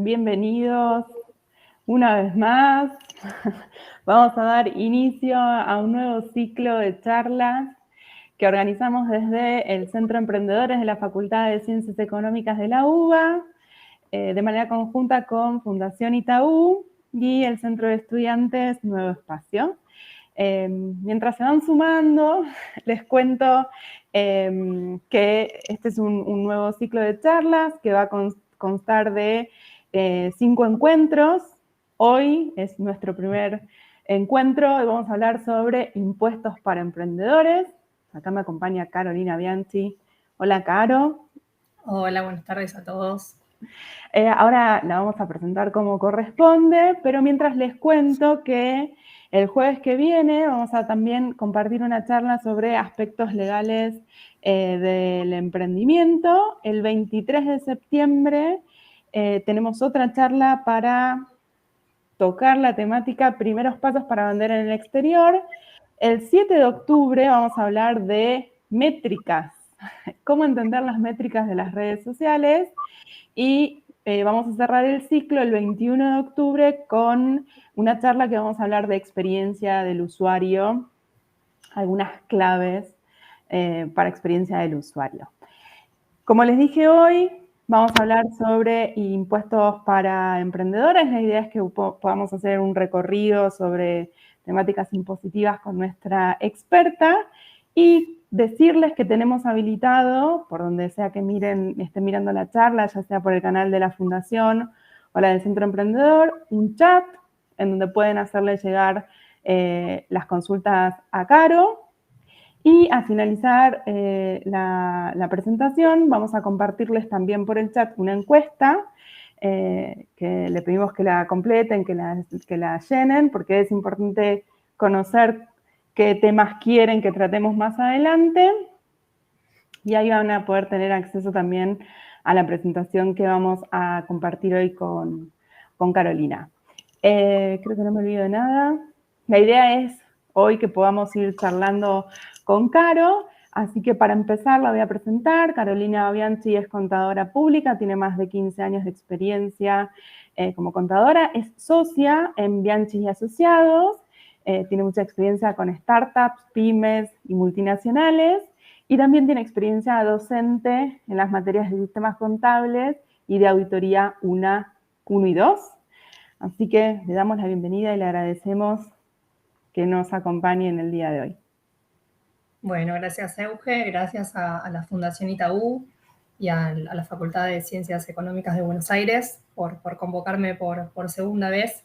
bienvenidos una vez más. Vamos a dar inicio a un nuevo ciclo de charlas que organizamos desde el Centro Emprendedores de la Facultad de Ciencias Económicas de la UBA, de manera conjunta con Fundación Itaú y el Centro de Estudiantes Nuevo Espacio. Mientras se van sumando, les cuento que este es un nuevo ciclo de charlas que va a constar de 5 encuentros. Hoy es nuestro primer encuentro y vamos a hablar sobre impuestos para emprendedores. Acá me acompaña Carolina Bianchi. Hola, Caro. Hola, buenas tardes a todos. Ahora la vamos a presentar como corresponde, pero mientras les cuento que el jueves que viene vamos a también compartir una charla sobre aspectos legales del emprendimiento. El 23 de septiembre tenemos otra charla para tocar la temática primeros pasos para vender en el exterior. El 7 de octubre vamos a hablar de métricas, cómo entender las métricas de las redes sociales. Y vamos a cerrar el ciclo el 21 de octubre con una charla que vamos a hablar de experiencia del usuario, algunas claves para experiencia del usuario. Como les dije hoy, vamos a hablar sobre impuestos para emprendedores. La idea es que podamos hacer un recorrido sobre temáticas impositivas con nuestra experta y decirles que tenemos habilitado, por donde sea que estén mirando la charla, ya sea por el canal de la Fundación o la del Centro Emprendedor, un chat en donde pueden hacerle llegar las consultas a Caro. Y al finalizar la presentación, vamos a compartirles también por el chat una encuesta que le pedimos que la completen, que la llenen, porque es importante conocer qué temas quieren que tratemos más adelante. Y ahí van a poder tener acceso también a la presentación que vamos a compartir hoy con Carolina. Creo que no me olvido de nada. La idea es hoy que podamos ir charlando con Caro, así que para empezar la voy a presentar. Carolina Bianchi es contadora pública, tiene más de 15 años de experiencia como contadora, es socia en Bianchi y Asociados, tiene mucha experiencia con startups, pymes y multinacionales, y también tiene experiencia docente en las materias de sistemas contables y de auditoría 1 y 2. Así que le damos la bienvenida y le agradecemos que nos acompañe en el día de hoy. Bueno, gracias Euge, gracias a la Fundación Itaú y a la Facultad de Ciencias Económicas de Buenos Aires por convocarme por segunda vez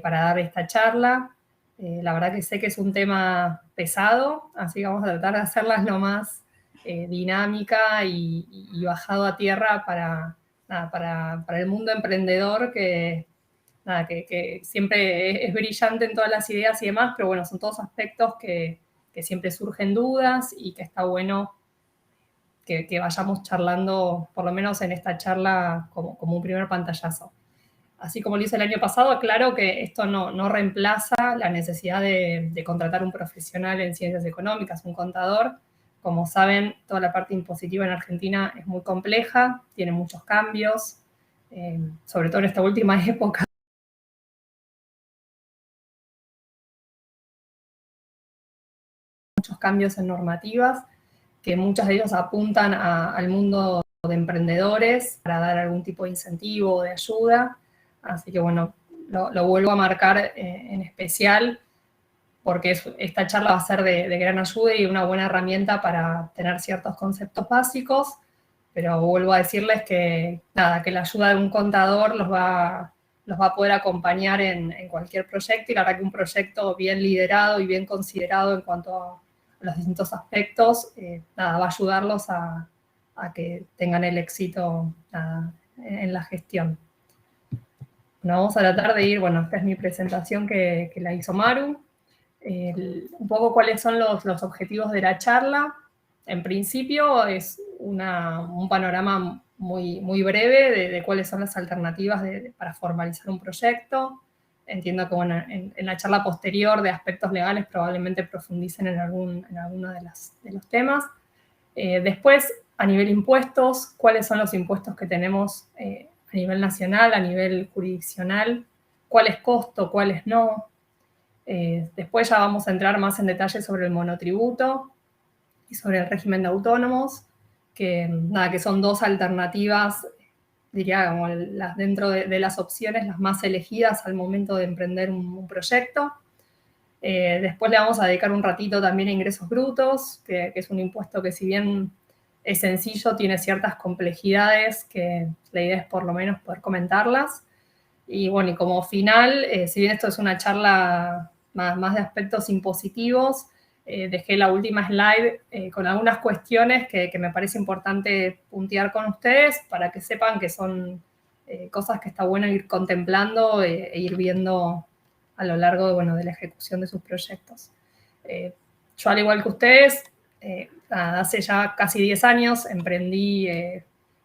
para dar esta charla. La verdad que sé que es un tema pesado, así que vamos a tratar de hacerla lo más dinámica y bajado a tierra para el mundo emprendedor que siempre es brillante en todas las ideas y demás, pero bueno, son todos aspectos que siempre surgen dudas y que está bueno que vayamos charlando, por lo menos en esta charla, como un primer pantallazo. Así como lo hice el año pasado, aclaro que esto no reemplaza la necesidad de contratar un profesional en ciencias económicas, un contador. Como saben, toda la parte impositiva en Argentina es muy compleja, tiene muchos cambios, sobre todo en esta última época. Muchos cambios en normativas, que muchos de ellos apuntan al mundo de emprendedores para dar algún tipo de incentivo o de ayuda. Así que bueno, lo vuelvo a marcar en especial porque esta charla va a ser de gran ayuda y una buena herramienta para tener ciertos conceptos básicos, pero vuelvo a decirles que nada, que la ayuda de un contador los va a poder acompañar en cualquier proyecto, y la verdad que un proyecto bien liderado y bien considerado en cuanto a los distintos aspectos, nada, va a ayudarlos a que tengan el éxito en la gestión. Bueno, vamos a tratar de ir, bueno, esta es mi presentación que la hizo Maru. Un poco cuáles son los objetivos de la charla. En principio es un panorama muy breve de cuáles son las alternativas para formalizar un proyecto. Entiendo que bueno, en la charla posterior de aspectos legales probablemente profundicen en alguno de los temas. Después, a nivel impuestos, cuáles son los impuestos que tenemos a nivel nacional, a nivel jurisdiccional, cuál es costo, cuál es no. Después ya vamos a entrar más en detalle sobre el monotributo y sobre el régimen de autónomos, que son dos alternativas, diría, como dentro de las opciones, las más elegidas al momento de emprender un proyecto. Después le vamos a dedicar un ratito también a ingresos brutos, que es un impuesto que, si bien es sencillo, tiene ciertas complejidades que la idea es por lo menos poder comentarlas. Y bueno, y como final, si bien esto es una charla más de aspectos impositivos, dejé la última slide con algunas cuestiones que me parece importante puntear con ustedes para que sepan que son cosas que está bueno ir contemplando e ir viendo a lo largo de la ejecución de sus proyectos. Yo, al igual que ustedes, hace ya casi 10 años emprendí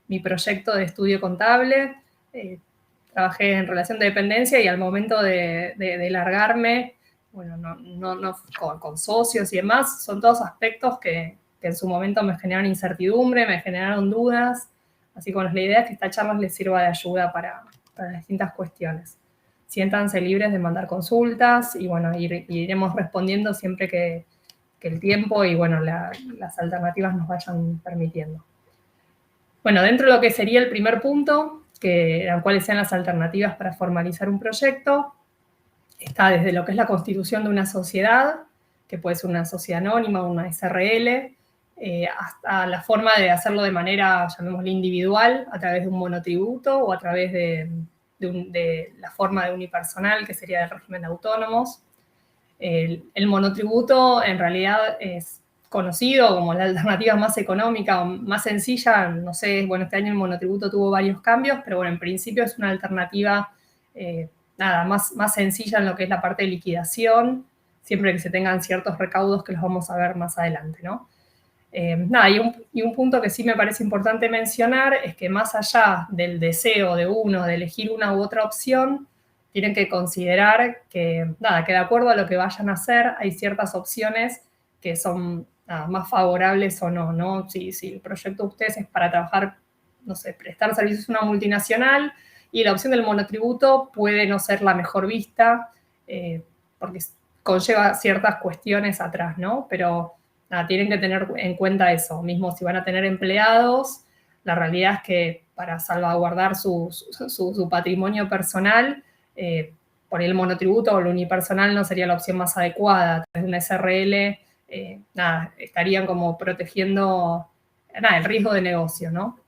mi proyecto de estudio contable. Trabajé en relación de dependencia y al momento de largarme, bueno, con socios y demás, son todos aspectos que en su momento me generaron incertidumbre, me generaron dudas. Así que bueno, la idea es que esta charla les sirva de ayuda para distintas cuestiones. Siéntanse libres de mandar consultas y bueno, iremos respondiendo siempre que el tiempo y bueno, las alternativas nos vayan permitiendo. Bueno, dentro de lo que sería el primer punto, que eran cuáles sean las alternativas para formalizar un proyecto, está desde lo que es la constitución de una sociedad, que puede ser una sociedad anónima, una SRL, hasta la forma de hacerlo de manera, llamémosle, individual, a través de un monotributo o a través de la forma de unipersonal, que sería el régimen de autónomos. El monotributo en realidad es conocido como la alternativa más económica o más sencilla. No sé, bueno, este año el monotributo tuvo varios cambios, pero bueno, en principio es una alternativa más sencilla en lo que es la parte de liquidación, siempre que se tengan ciertos recaudos que los vamos a ver más adelante, ¿no? Y un punto que sí me parece importante mencionar es que más allá del deseo de uno de elegir una u otra opción, tienen que considerar que de acuerdo a lo que vayan a hacer, hay ciertas opciones que son más favorables o no, ¿no? Si el proyecto de ustedes es para trabajar, no sé, prestar servicios a una multinacional, y la opción del monotributo puede no ser la mejor vista, porque conlleva ciertas cuestiones atrás, ¿no? Pero tienen que tener en cuenta eso. Mismo si van a tener empleados, la realidad es que para salvaguardar su patrimonio personal, por el monotributo o el unipersonal no sería la opción más adecuada. A través de una SRL, estarían como protegiendo el riesgo de negocio, ¿no?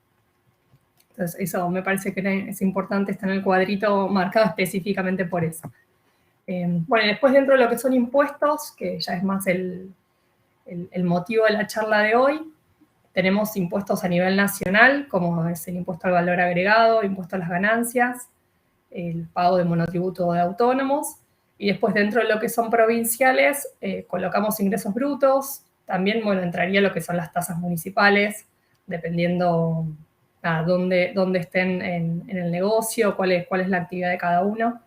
Entonces, eso me parece que es importante, está en el cuadrito marcado específicamente por eso. Bueno, y después dentro de lo que son impuestos, que ya es más el motivo de la charla de hoy, tenemos impuestos a nivel nacional, como es el impuesto al valor agregado, impuesto a las ganancias, el pago de monotributo de autónomos, y después dentro de lo que son provinciales, colocamos ingresos brutos. También, bueno, entraría lo que son las tasas municipales, dependiendo dónde estén en el negocio, cuál es la actividad de cada uno.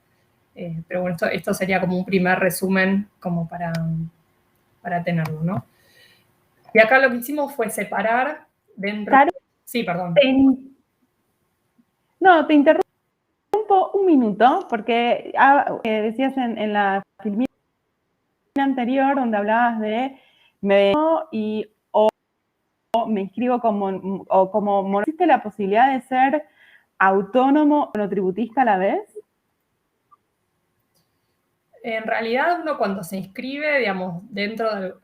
Pero bueno, esto sería como un primer resumen como para tenerlo, ¿no? Y acá lo que hicimos fue separar dentro... Caro, Sí, perdón. No, te interrumpo un minuto, porque decías en la filmina anterior, donde hablabas de o me inscribo como ¿existe la posibilidad de ser autónomo o monotributista a la vez? En realidad, uno cuando se inscribe, digamos,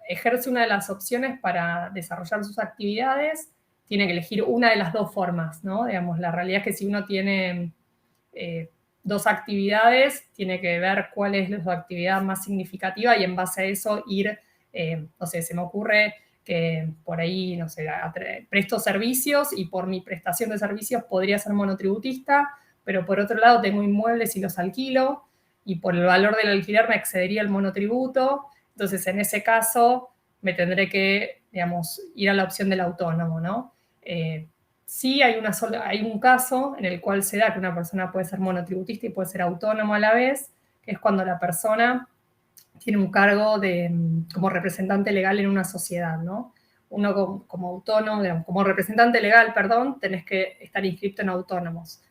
ejerce una de las opciones para desarrollar sus actividades, tiene que elegir una de las dos formas, ¿no? Digamos, la realidad es que si uno tiene dos actividades, tiene que ver cuál es su actividad más significativa y en base a eso ir, no sé, se me ocurre que por ahí, no sé, presto servicios y por mi prestación de servicios podría ser monotributista, pero por otro lado tengo inmuebles y los alquilo, y por el valor del alquiler me excedería el monotributo. Entonces, en ese caso, me tendré que, digamos, ir a la opción del autónomo, ¿no? Sí hay un caso en el cual se da que una persona puede ser monotributista y puede ser autónomo a la vez, que es cuando la persona tiene un cargo como representante legal en una sociedad, ¿no? Uno como autónomo, digamos, como representante legal, perdón, tenés que estar inscrito en autónomos.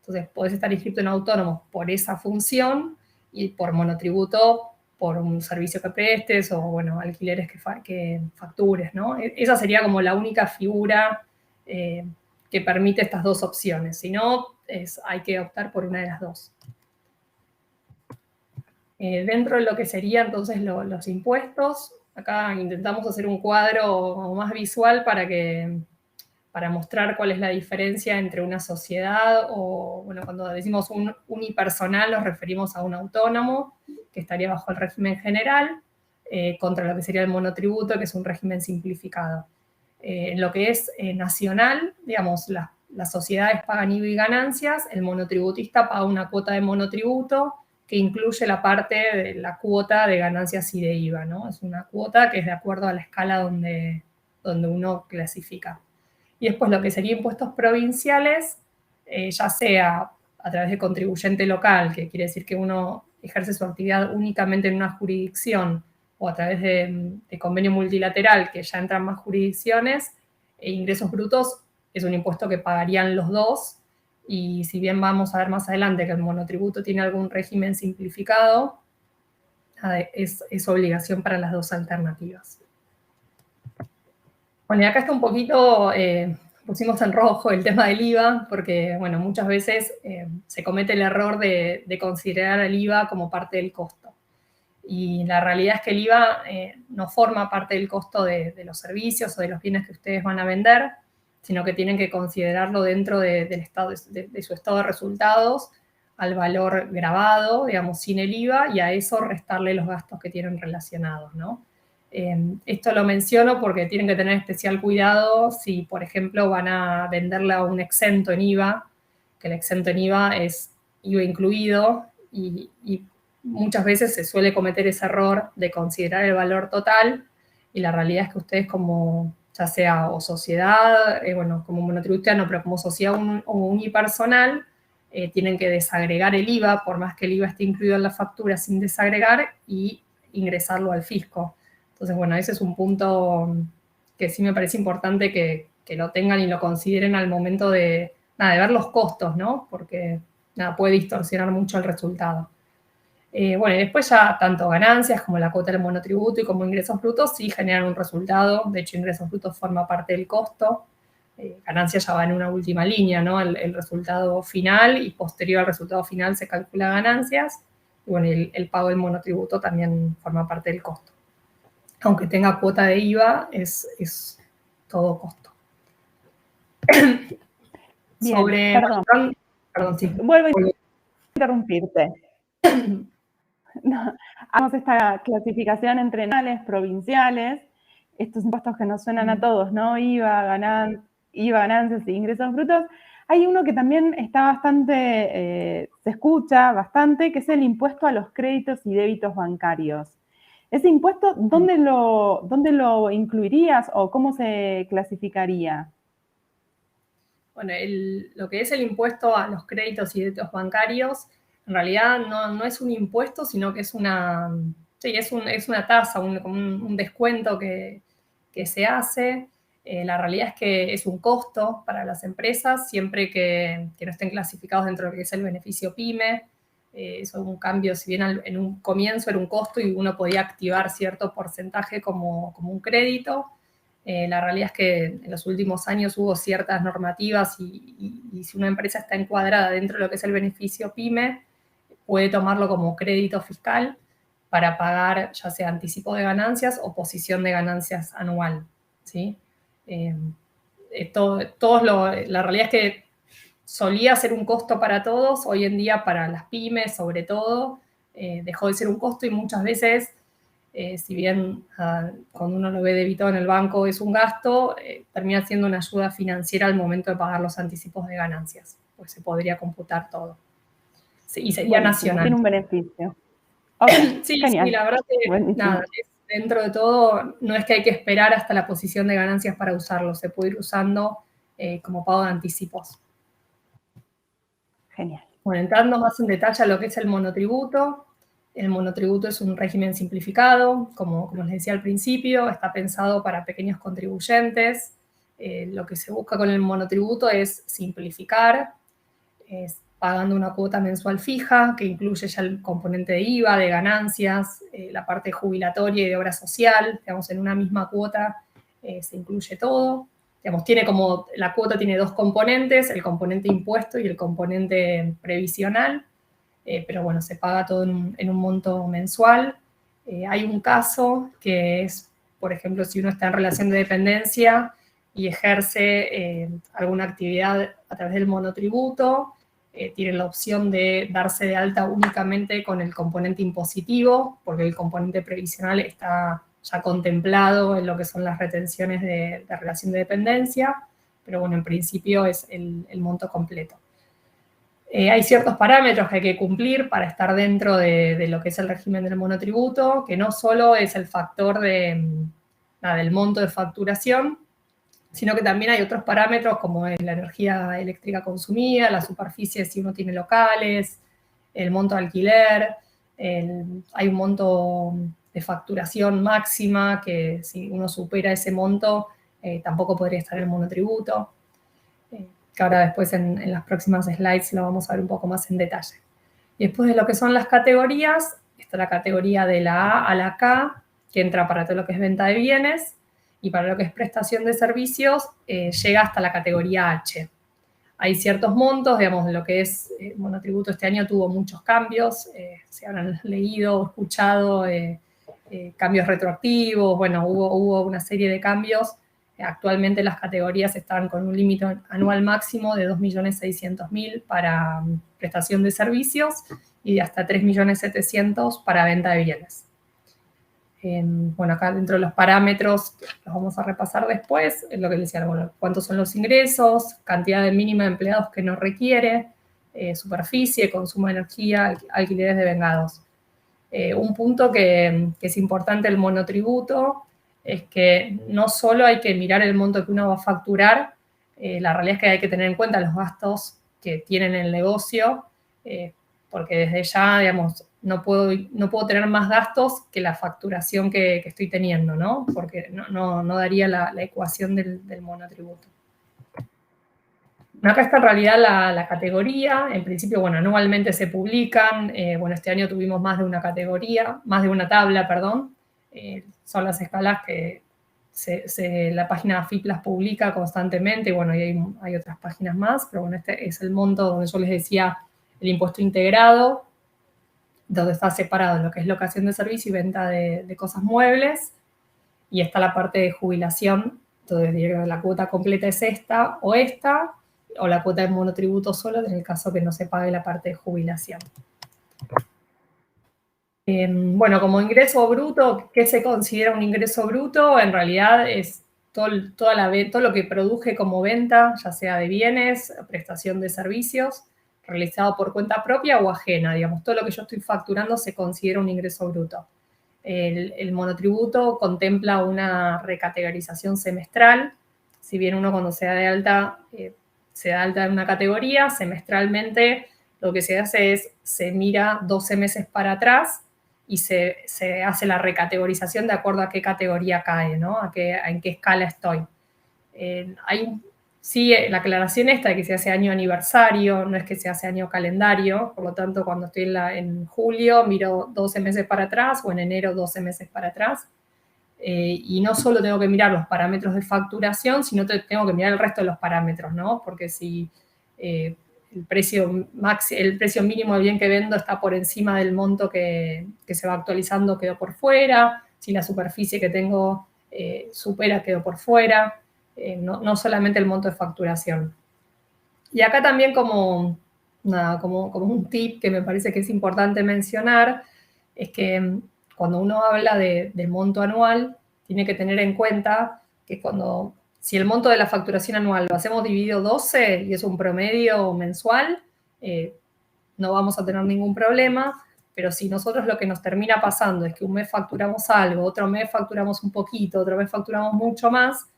Entonces, podés estar inscrito en autónomo por esa función y por monotributo por un servicio que prestes o, bueno, alquileres que factures, ¿no? Esa sería como la única figura que permite estas dos opciones. Si no, hay que optar por una de las dos. Dentro de lo que serían entonces los impuestos, acá intentamos hacer un cuadro más visual para mostrar cuál es la diferencia entre una sociedad o, bueno, cuando decimos un unipersonal nos referimos a un autónomo que estaría bajo el régimen general, contra lo que sería el monotributo, que es un régimen simplificado. En lo que es nacional, digamos, las sociedades pagan IVA y ganancias, el monotributista paga una cuota de monotributo que incluye la parte de la cuota de ganancias y de IVA, ¿no? Es una cuota que es de acuerdo a la escala donde uno clasifica. Y después lo que sería impuestos provinciales, ya sea a través de contribuyente local, que quiere decir que uno ejerce su actividad únicamente en una jurisdicción, o a través de convenio multilateral, que ya entran más jurisdicciones, e ingresos brutos es un impuesto que pagarían los dos, y si bien vamos a ver más adelante que el monotributo tiene algún régimen simplificado, es obligación para las dos alternativas. Bueno, y acá está un poquito, pusimos en rojo el tema del IVA, porque, bueno, muchas veces se comete el error de considerar el IVA como parte del costo. Y la realidad es que el IVA no forma parte del costo de los servicios o de los bienes que ustedes van a vender, sino que tienen que considerarlo dentro de su estado de resultados, al valor grabado, digamos, sin el IVA, y a eso restarle los gastos que tienen relacionados, ¿no? Esto lo menciono porque tienen que tener especial cuidado si, por ejemplo, van a venderle a un exento en IVA, que el exento en IVA es IVA incluido, y muchas veces se suele cometer ese error de considerar el valor total, y la realidad es que ustedes como, ya sea o sociedad, bueno, como monotributista, pero como sociedad o unipersonal, tienen que desagregar el IVA, por más que el IVA esté incluido en la factura sin desagregar, y ingresarlo al fisco. Entonces, bueno, ese es un punto que sí me parece importante que lo tengan y lo consideren al momento de ver los costos, ¿no? Porque puede distorsionar mucho el resultado. Bueno, y después ya tanto ganancias como la cuota del monotributo y como ingresos brutos sí generan un resultado. De hecho, ingresos brutos forma parte del costo. Ganancias ya va en una última línea, ¿no? El resultado final, y posterior al resultado final se calcula ganancias. Y bueno, el pago del monotributo también forma parte del costo. Aunque tenga cuota de IVA, es todo costo. Bien, perdón, sí. Vuelvo a interrumpirte. Hagamos esta clasificación entre nacionales, provinciales, estos impuestos que nos suenan a todos, ¿no? IVA, ganancias e ingresos brutos. Hay uno que también está bastante, se escucha bastante, que es el impuesto a los créditos y débitos bancarios. ¿Ese impuesto dónde lo incluirías o cómo se clasificaría? Bueno, lo que es el impuesto a los créditos y débitos bancarios, en realidad no es un impuesto, sino que es una tasa, un descuento que se hace. La realidad es que es un costo para las empresas, siempre que no estén clasificados dentro de lo que es el beneficio PYME. Eso es un cambio, si bien en un comienzo era un costo y uno podía activar cierto porcentaje como un crédito. La realidad es que en los últimos años hubo ciertas normativas y si una empresa está encuadrada dentro de lo que es el beneficio PYME, puede tomarlo como crédito fiscal para pagar ya sea anticipo de ganancias o posición de ganancias anual, ¿sí? La realidad es que solía ser un costo para todos, hoy en día para las pymes sobre todo, dejó de ser un costo y muchas veces, si bien cuando uno lo ve debitado en el banco es un gasto, termina siendo una ayuda financiera al momento de pagar los anticipos de ganancias, pues se podría computar todo. Sí, y sería nacional. Tiene un beneficio. Okay, sí, genial. Sí, la verdad que dentro de todo no es que hay que esperar hasta la posición de ganancias para usarlo, se puede ir usando como pago de anticipos. Genial. Bueno, entrando más en detalle a lo que es el monotributo. El monotributo es un régimen simplificado, como les decía al principio, está pensado para pequeños contribuyentes. Lo que se busca con el monotributo es simplificar, pagando una cuota mensual fija, que incluye ya el componente de IVA, de ganancias, la parte jubilatoria y de obra social, digamos, en una misma cuota se incluye todo. Digamos, la cuota tiene dos componentes, el componente impuesto y el componente previsional, pero bueno, se paga todo en un monto mensual. Hay un caso que es, por ejemplo, si uno está en relación de dependencia y ejerce alguna actividad a través del monotributo, tiene la opción de darse de alta únicamente con el componente impositivo, porque el componente previsional está ya contemplado en lo que son las retenciones de relación de dependencia, pero bueno, en principio es el monto completo. Hay ciertos parámetros que hay que cumplir para estar dentro de lo que es el régimen del monotributo, que no solo es el factor del monto de facturación, sino que también hay otros parámetros como es la energía eléctrica consumida, la superficie si uno tiene locales, el monto de alquiler, hay un monto de facturación máxima que si uno supera ese monto tampoco podría estar en el monotributo, que ahora después en las próximas slides lo vamos a ver un poco más en detalle. Y después de lo que son las categorías, está la categoría de la A a la K, que entra para todo lo que es venta de bienes, y para lo que es prestación de servicios, llega hasta la categoría H. Hay ciertos montos, digamos, de lo que es monotributo este año tuvo muchos cambios, se habrán leído o escuchado cambios retroactivos, bueno, hubo una serie de cambios. Actualmente las categorías están con un límite anual máximo de 2.600.000 para prestación de servicios y de hasta 3.700.000 para venta de bienes. Bueno, acá dentro de los parámetros, los vamos a repasar después, es lo que les decía, bueno, cuántos son los ingresos, cantidad de mínima de empleados que no requiere, superficie, consumo de energía, alquileres de vengados. Un punto que es importante el monotributo es que no solo hay que mirar el monto que uno va a facturar, la realidad es que hay que tener en cuenta los gastos que tienen el negocio, porque desde ya, digamos, no puedo tener más gastos que la facturación que estoy teniendo, ¿no? Porque no daría la ecuación del monotributo. Acá está en realidad la categoría. En principio, bueno, anualmente se publican. Bueno, este año tuvimos más de una categoría, más de una tabla, perdón. Son las escalas que la página AFIP las publica constantemente. Bueno, y hay otras páginas más, pero bueno, este es el monto donde yo les decía el impuesto integrado, donde está separado lo que es locación de servicio y venta de cosas muebles, y está la parte de jubilación, entonces la cuota completa es esta, o la cuota de monotributo solo, en el caso que no se pague la parte de jubilación. Bueno, como ingreso bruto, ¿qué se considera un ingreso bruto? En realidad es todo lo que produje como venta, ya sea de bienes, prestación de servicios, realizado por cuenta propia o ajena, digamos, todo lo que yo estoy facturando se considera un ingreso bruto. El monotributo contempla una recategorización semestral, si bien uno cuando se da de alta en una categoría, semestralmente lo que se hace es, se mira 12 meses para atrás y se hace la recategorización de acuerdo a qué categoría cae, ¿no? En qué escala estoy. Sí, la aclaración esta de que se hace año aniversario, no es que se hace año calendario, por lo tanto, cuando estoy en julio, miro 12 meses para atrás, o en enero 12 meses para atrás. Y no solo tengo que mirar los parámetros de facturación, sino tengo que mirar el resto de los parámetros, ¿no? Porque si el precio mínimo del bien que vendo está por encima del monto que se va actualizando, quedó por fuera. Si la superficie que tengo supera, quedó por fuera. No solamente el monto de facturación. Y acá también como un tip que me parece que es importante mencionar, es que cuando uno habla del monto anual, tiene que tener en cuenta que si el monto de la facturación anual lo hacemos dividido 12 y es un promedio mensual, no vamos a tener ningún problema, pero si nosotros lo que nos termina pasando es que un mes facturamos algo, otro mes facturamos un poquito, otro mes facturamos mucho más,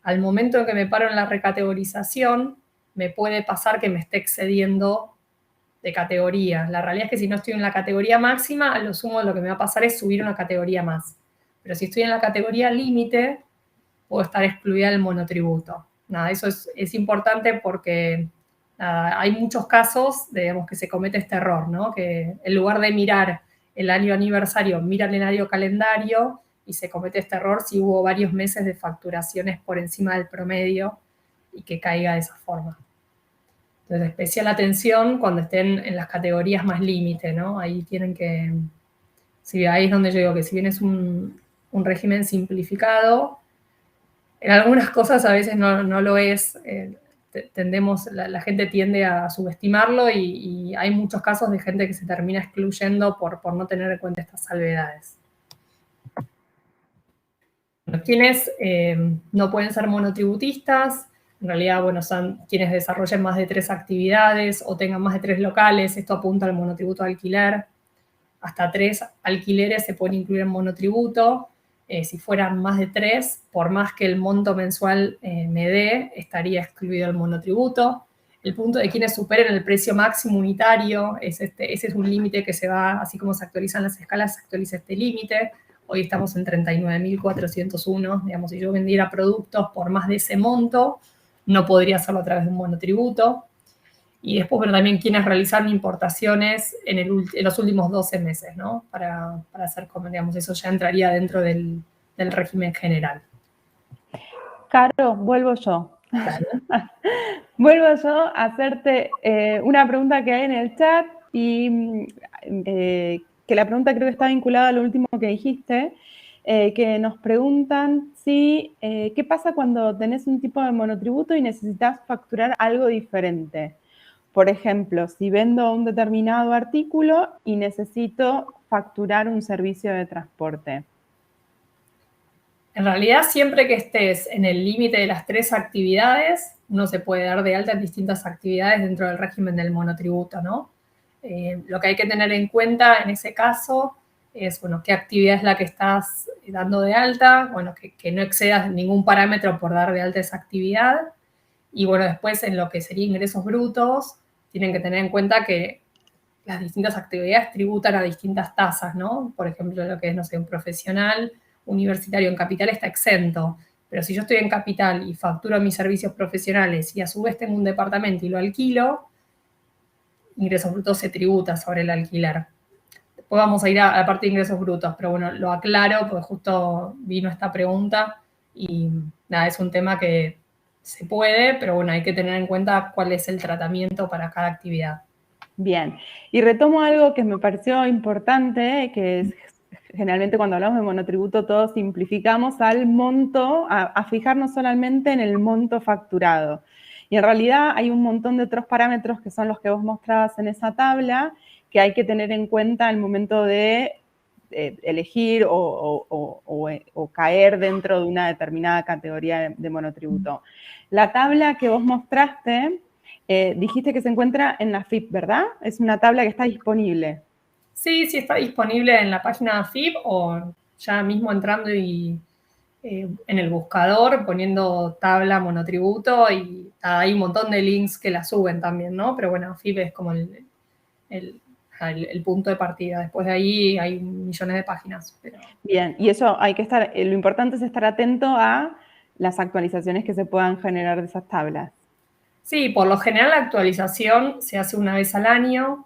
al momento en que me paro en la recategorización, me puede pasar que me esté excediendo de categoría. La realidad es que si no estoy en la categoría máxima, a lo sumo lo que me va a pasar es subir una categoría más. Pero si estoy en la categoría límite, puedo estar excluida del monotributo. Nada, eso es importante porque nada, hay muchos casos, digamos, que se comete este error, ¿no? Que en lugar de mirar el año aniversario, miran el año calendario y se comete este error si hubo varios meses de facturaciones por encima del promedio y que caiga de esa forma. Entonces, especial atención cuando estén en las categorías más límite, ¿no? Ahí tienen que... Sí, ahí es donde yo digo que si bien es un régimen simplificado, en algunas cosas a veces no lo es. La gente tiende a subestimarlo y hay muchos casos de gente que se termina excluyendo por no tener en cuenta estas salvedades. Quienes no pueden ser monotributistas, en realidad, bueno, son quienes desarrollen más de 3 actividades o tengan más de 3 locales. Esto apunta al monotributo de alquiler. Hasta 3 alquileres se pueden incluir en monotributo. Si fueran más de 3, por más que el monto mensual me dé, estaría excluido el monotributo. El punto de quienes superen el precio máximo unitario, ese es un límite que se va, así como se actualizan las escalas, se actualiza este límite. Hoy estamos en 39.401, digamos, si yo vendiera productos por más de ese monto, no podría hacerlo a través de un monotributo. Y después, bueno, también quienes realizaron importaciones en los últimos 12 meses, ¿no? Para hacer, digamos, eso ya entraría dentro del régimen general. Caro, vuelvo yo. Claro. Vuelvo yo a hacerte una pregunta que hay en el chat y que la pregunta creo que está vinculada a lo último que dijiste, que nos preguntan si, ¿qué pasa cuando tenés un tipo de monotributo y necesitas facturar algo diferente? Por ejemplo, si vendo un determinado artículo y necesito facturar un servicio de transporte. En realidad, siempre que estés en el límite de las 3 actividades, uno se puede dar de alta en distintas actividades dentro del régimen del monotributo, ¿no? Lo que hay que tener en cuenta en ese caso es, bueno, qué actividad es la que estás dando de alta, bueno, que no excedas ningún parámetro por dar de alta esa actividad. Y bueno, después en lo que sería ingresos brutos, tienen que tener en cuenta que las distintas actividades tributan a distintas tasas, ¿no? Por ejemplo, lo que es, no sé, un profesional universitario en capital está exento, pero si yo estoy en capital y facturo mis servicios profesionales y a su vez tengo un departamento y lo alquilo, ingresos brutos se tributa sobre el alquiler. Después vamos a ir a la parte de ingresos brutos, pero bueno, lo aclaro porque justo vino esta pregunta y nada, es un tema que se puede, pero bueno, hay que tener en cuenta cuál es el tratamiento para cada actividad. Bien, y retomo algo que me pareció importante, que es generalmente cuando hablamos de monotributo todos simplificamos al monto, a fijarnos solamente en el monto facturado. Y en realidad hay un montón de otros parámetros que son los que vos mostrabas en esa tabla que hay que tener en cuenta al momento de elegir o caer dentro de una determinada categoría de monotributo. La tabla que vos mostraste, dijiste que se encuentra en la FIP, ¿verdad? Es una tabla que está disponible. Sí, sí está disponible en la página FIP o ya mismo entrando y en el buscador poniendo tabla monotributo y hay un montón de links que la suben también, ¿no? Pero bueno, FIP es como el punto de partida. Después de ahí hay millones de páginas. Pero... Bien, y eso hay que estar, lo importante es estar atento a las actualizaciones que se puedan generar de esas tablas. Sí, por lo general la actualización se hace una vez al año,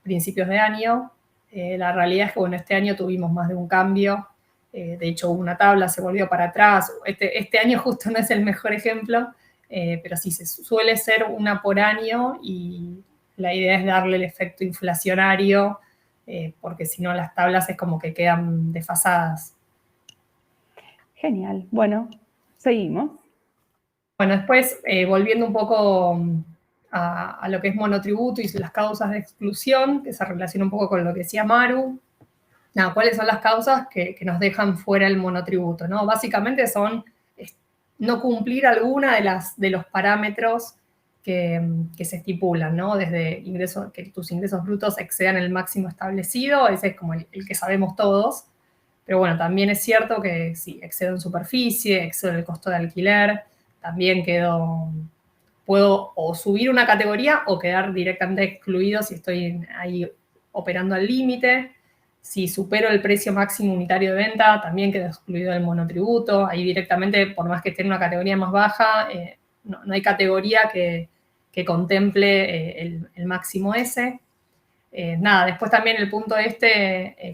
principios de año. La realidad es que, bueno, este año tuvimos más de un cambio. De hecho, hubo una tabla, se volvió para atrás. Este año justo no es el mejor ejemplo, pero sí, se suele ser una por año y la idea es darle el efecto inflacionario, porque si no las tablas es como que quedan desfasadas. Genial. Bueno, seguimos. Bueno, después, volviendo un poco a lo que es monotributo y las causas de exclusión, que se relaciona un poco con lo que decía Maru. Nada, ¿cuáles son las causas que nos dejan fuera el monotributo? ¿No? Básicamente son no cumplir alguna de los parámetros que se estipulan, ¿no? Desde que tus ingresos brutos excedan el máximo establecido, ese es como el que sabemos todos. Pero bueno, también es cierto que si excedo en superficie, excedo el costo de alquiler, también puedo o subir una categoría o quedar directamente excluido si estoy ahí operando al límite. Si supero el precio máximo unitario de venta, también quedo excluido del monotributo. Ahí directamente, por más que esté en una categoría más baja, no hay categoría que que contemple el máximo ese. Nada, después también el punto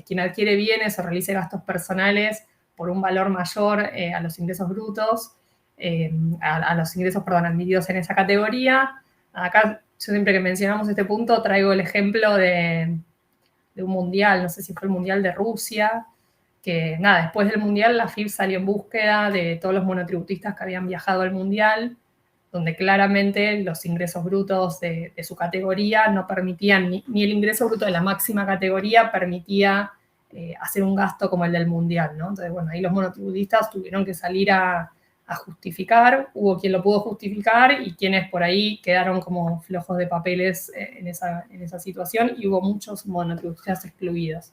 quien adquiere bienes o realice gastos personales por un valor mayor a los ingresos brutos, a los ingresos, perdón, admitidos en esa categoría. Acá, yo siempre que mencionamos este punto, traigo el ejemplo de un mundial, no sé si fue el mundial de Rusia, que nada, después del mundial la FIP salió en búsqueda de todos los monotributistas que habían viajado al mundial, donde claramente los ingresos brutos de su categoría no permitían, ni el ingreso bruto de la máxima categoría permitía hacer un gasto como el del mundial, ¿no? Entonces, bueno, ahí los monotributistas tuvieron que salir a justificar, hubo quien lo pudo justificar y quienes por ahí quedaron como flojos de papeles en esa situación, y hubo muchos monotributistas excluidos.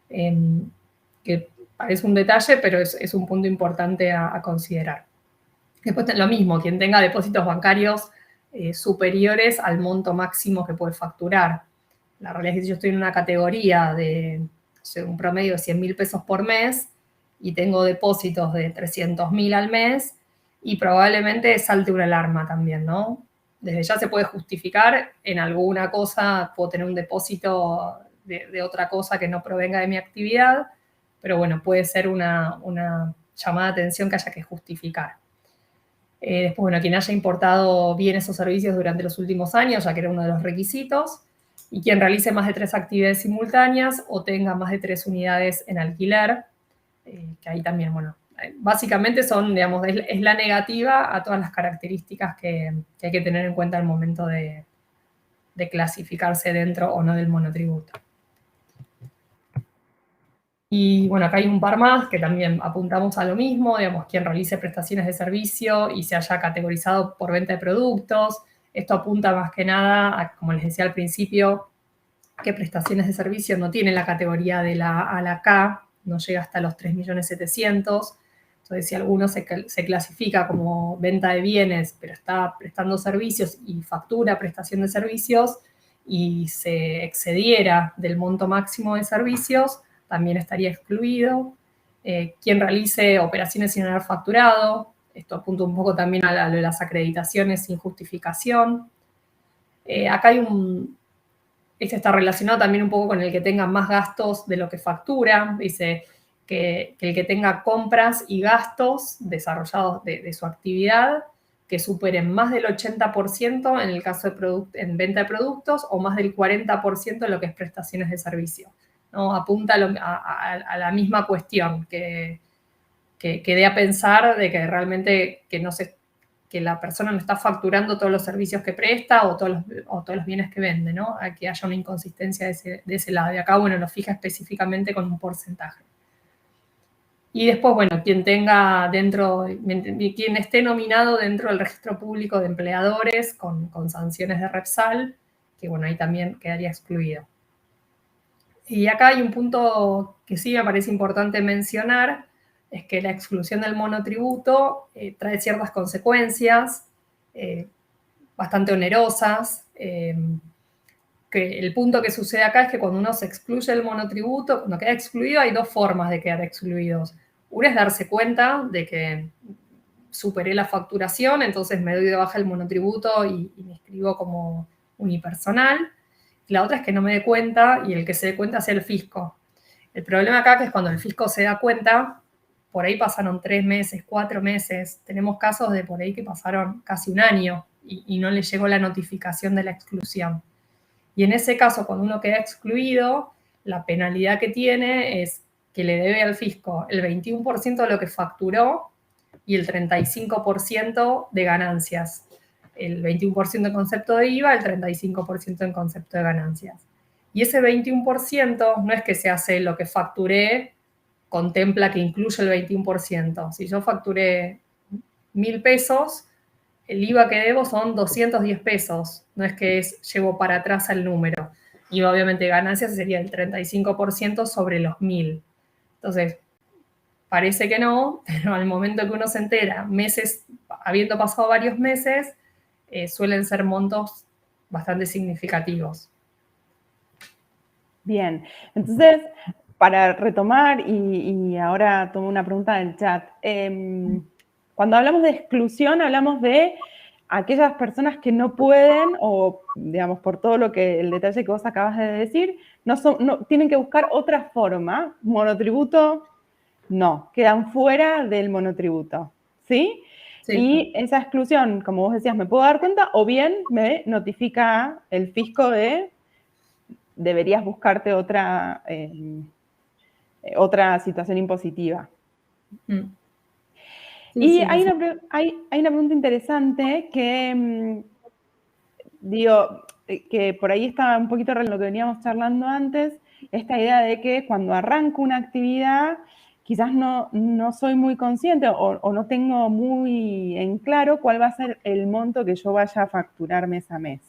Que parece un detalle, pero es un punto importante a considerar. Después lo mismo, quien tenga depósitos bancarios superiores al monto máximo que puede facturar. La realidad es que si yo estoy en una categoría de un promedio de 100.000 pesos por mes y tengo depósitos de 300.000 al mes, y probablemente salte una alarma también, ¿no? Desde ya se puede justificar en alguna cosa, puedo tener un depósito de otra cosa que no provenga de mi actividad, pero bueno, puede ser una llamada de atención que haya que justificar. Después, bueno, quien haya importado bienes o servicios durante los últimos años, ya que era uno de los requisitos, y quien realice más de 3 actividades simultáneas o tenga más de 3 unidades en alquiler, que ahí también, bueno, básicamente son, digamos, es la negativa a todas las características que hay que tener en cuenta al momento de clasificarse dentro o no del monotributo. Y bueno, acá hay un par más que también apuntamos a lo mismo, digamos, quien realice prestaciones de servicio y se haya categorizado por venta de productos. Esto apunta más que nada a, como les decía al principio, que prestaciones de servicio no tienen la categoría de la A a la K, no llega hasta los 3.700.000. Entonces, si alguno se clasifica como venta de bienes, pero está prestando servicios y factura prestación de servicios y se excediera del monto máximo de servicios, también estaría excluido. Quien realice operaciones sin haber facturado, esto apunta un poco también a lo de las acreditaciones sin justificación. Acá hay este está relacionado también un poco con el que tenga más gastos de lo que factura. Dice que el que tenga compras y gastos desarrollados de su actividad que superen más del 80% en el caso en venta de productos o más del 40% en lo que es prestaciones de servicio, ¿no? Apunta a la misma cuestión, que dé a pensar de que realmente que la persona no está facturando todos los servicios que presta o todos los bienes que vende, ¿no? A que haya una inconsistencia de ese lado. Y acá, bueno, lo fija específicamente con un porcentaje. Y después, bueno, quien esté nominado dentro del registro público de empleadores con sanciones de Repsal, que bueno, ahí también quedaría excluido. Y acá hay un punto que sí me parece importante mencionar, es que la exclusión del monotributo trae ciertas consecuencias bastante onerosas. Que el punto que sucede acá es que cuando uno se excluye del monotributo, cuando queda excluido, hay dos formas de quedar excluidos. Una es darse cuenta de que superé la facturación, entonces me doy de baja el monotributo y me inscribo como unipersonal. La otra es que no me dé cuenta y el que se dé cuenta sea el fisco. El problema acá es cuando el fisco se da cuenta, por ahí pasaron 3 meses, 4 meses, tenemos casos de por ahí que pasaron casi un año y no le llegó la notificación de la exclusión. Y en ese caso, cuando uno queda excluido, la penalidad que tiene es que le debe al fisco el 21% de lo que facturó y el 35% de ganancias. El 21% en concepto de IVA, el 35% en concepto de ganancias. Y ese 21% no es que se hace lo que facturé, contempla que incluye el 21%. Si yo facturé 1.000 pesos, el IVA que debo son 210 pesos. No es que llevo para atrás el número. Y obviamente ganancias sería el 35% sobre los 1.000. Entonces, parece que no, pero al momento que uno se entera, meses, habiendo pasado varios meses, suelen ser montos bastante significativos. Bien, entonces, para retomar, y ahora tomo una pregunta del chat, cuando hablamos de exclusión, hablamos de aquellas personas que no pueden, o digamos, por todo lo que el detalle que vos acabas de decir, no tienen que buscar otra forma. Monotributo, no, quedan fuera del monotributo, ¿sí? Sí. Y esa exclusión, como vos decías, me puedo dar cuenta, o bien me notifica el fisco de deberías buscarte otra situación impositiva. Sí, Y sí, hay una pregunta interesante que, digo, que por ahí está un poquito en lo que veníamos charlando antes, esta idea de que cuando arranco una actividad, quizás no soy muy consciente o no tengo muy en claro cuál va a ser el monto que yo vaya a facturar mes a mes.